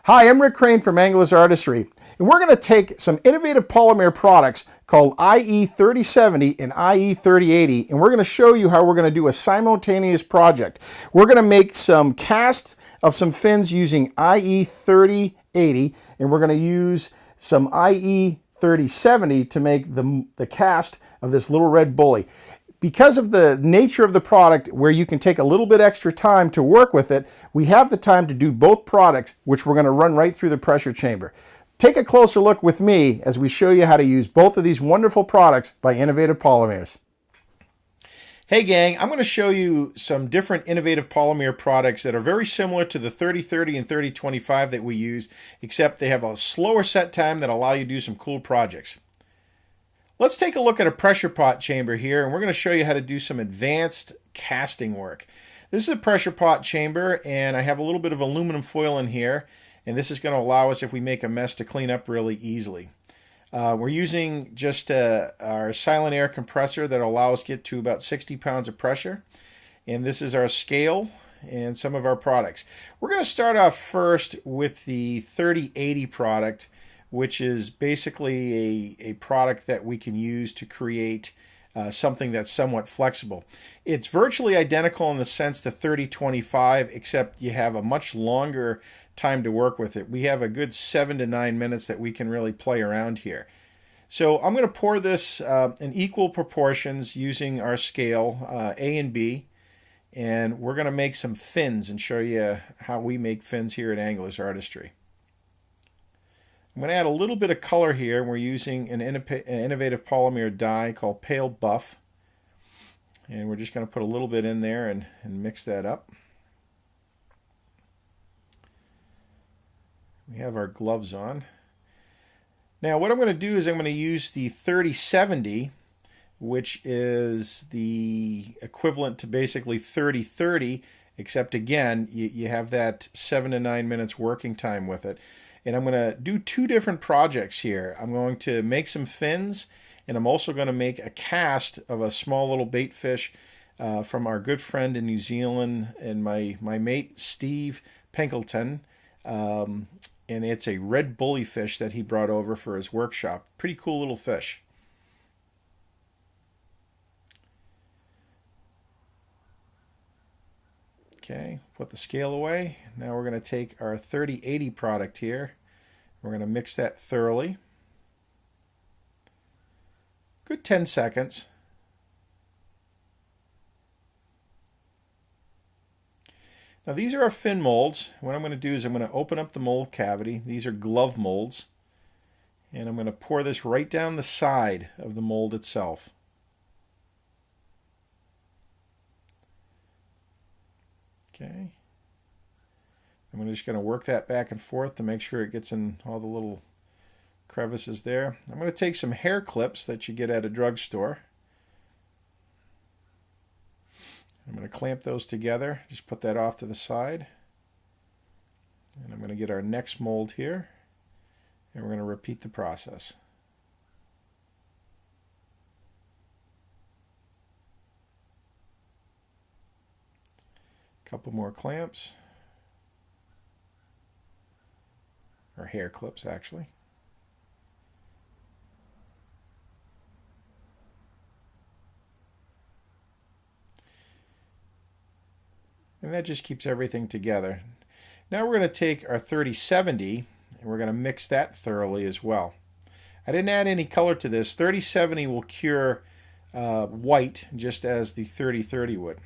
Hi, I'm Rick Crane from Anglers Artistry, and we're going to take some innovative polymer products called IE3070 and IE3080, and we're going to show you how we're going to do a simultaneous project. We're going to make some casts of some fins using IE3080, and we're going to use some IE3070 to make the cast of this little red bully. Because of the nature of the product where you can take a little bit extra time to work with it, we have the time to do both products, which we're going to run right through the pressure chamber. Take a closer look with me as we show you how to use both of these wonderful products by Innovative Polymers. Hey gang, I'm going to show you some different innovative polymer products that are very similar to the 3030 and 3025 that we use, except they have a slower set time that allow you to do some cool projects. Let's take a look at a pressure pot chamber here, and we're going to show you how to do some advanced casting work. This is a pressure pot chamber, and I have a little bit of aluminum foil in here, and this is going to allow us, if we make a mess, to clean up really easily. We're using just our silent air compressor that will allow us to get to about 60 pounds of pressure, and this is our scale and some of our products. We're going to start off first with the 3080 product, which is basically a product that we can use to create something that's somewhat flexible. It's virtually identical in the sense to 3025, except you have a much longer time to work with it. We have a good 7 to 9 minutes that we can really play around here. So I'm going to pour this in equal proportions using our scale, A and B, and we're going to make some fins and show you how we make fins here at Anglers Artistry. I'm going to add a little bit of color here. We're using an innovative polymer dye called Pale Buff. And we're just going to put a little bit in there and mix that up. We have our gloves on. Now what I'm going to do is I'm going to use the 3070, which is the equivalent to basically 3030, except again, you have that 7 to 9 minutes working time with it. And I'm going to do two different projects here. I'm going to make some fins, and I'm also going to make a cast of a small little bait fish from our good friend in New Zealand and my mate Steve Pinkleton. And it's a red bully fish that he brought over for his workshop. Pretty cool little fish. Okay, put the scale away. Now we're going to take our 3080 product here. We're going to mix that thoroughly. Good 10 seconds. Now these are our fin molds. What I'm going to do is I'm going to open up the mold cavity. These are glove molds. And I'm going to pour this right down the side of the mold itself. Okay. I'm just going to work that back and forth to make sure it gets in all the little crevices there. I'm going to take some hair clips that you get at a drugstore. I'm going to clamp those together. Just put that off to the side. And I'm going to get our next mold here. And we're going to repeat the process. Couple more clamps, or hair clips actually. And that just keeps everything together. Now we're going to take our 3070 and we're going to mix that thoroughly as well. I didn't add any color to this. 3070 will cure white just as the 3030 would.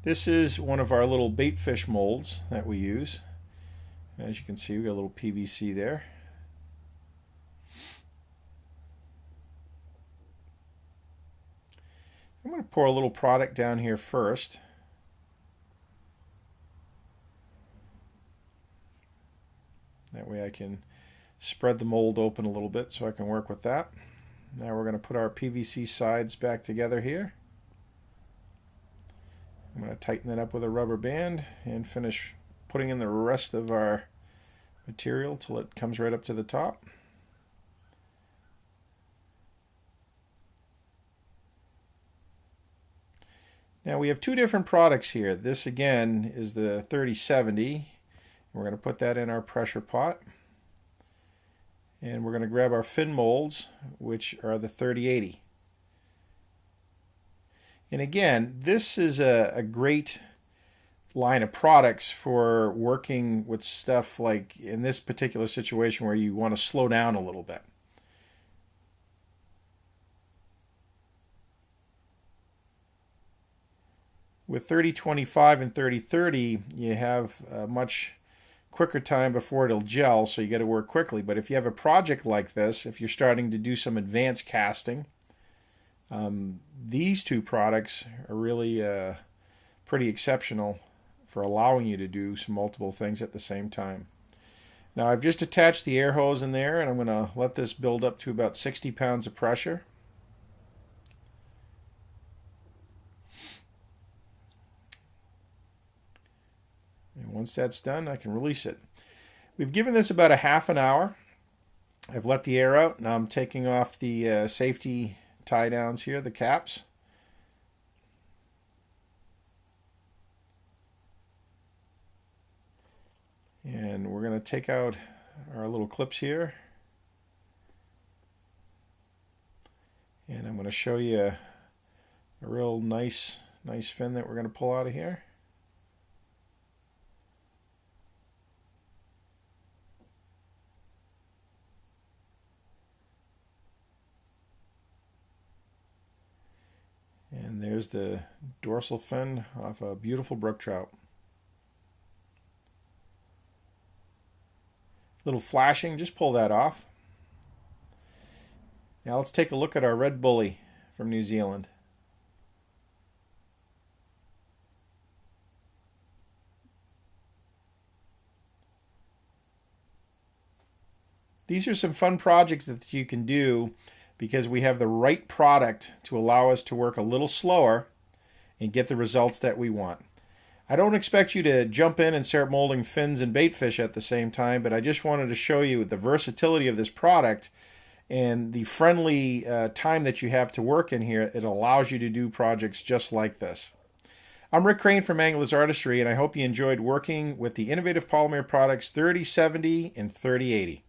This is one of our little bait fish molds that we use. As you can see, we got a little PVC there. I'm going to pour a little product down here first. That way I can spread the mold open a little bit so I can work with that. Now we're going to put our PVC sides back together here. I'm going to tighten that up with a rubber band and finish putting in the rest of our material till it comes right up to the top. Now we have two different products here. This again is the 3070 We're going to put that in our pressure pot. And we're going to grab our fin molds, which are the 3080. And again, this is a great line of products for working with stuff like in this particular situation where you want to slow down a little bit. With 3025 and 3030, you have a much quicker time before it'll gel, so you got to work quickly. But if you have a project like this, if you're starting to do some advanced casting, these two products are really pretty exceptional for allowing you to do some multiple things at the same time. Now I've just attached the air hose in there, and I'm going to let this build up to about 60 pounds of pressure. And once that's done, I can release it. We've given this about a half an hour. I've let the air out. Now I'm taking off the safety tie downs here, the caps. And we're going to take out our little clips here. And I'm going to show you a real nice fin that we're going to pull out of here. And there's the dorsal fin off a beautiful brook trout. Little flashing, just pull that off. Now let's take a look at our red bully from New Zealand. These are some fun projects that you can do because we have the right product to allow us to work a little slower and get the results that we want. I don't expect you to jump in and start molding fins and bait fish at the same time, but I just wanted to show you the versatility of this product and the friendly time that you have to work in here. It allows you to do projects just like this. I'm Rick Crane from Angler's Artistry, and I hope you enjoyed working with the innovative polymer products 3070 and 3080.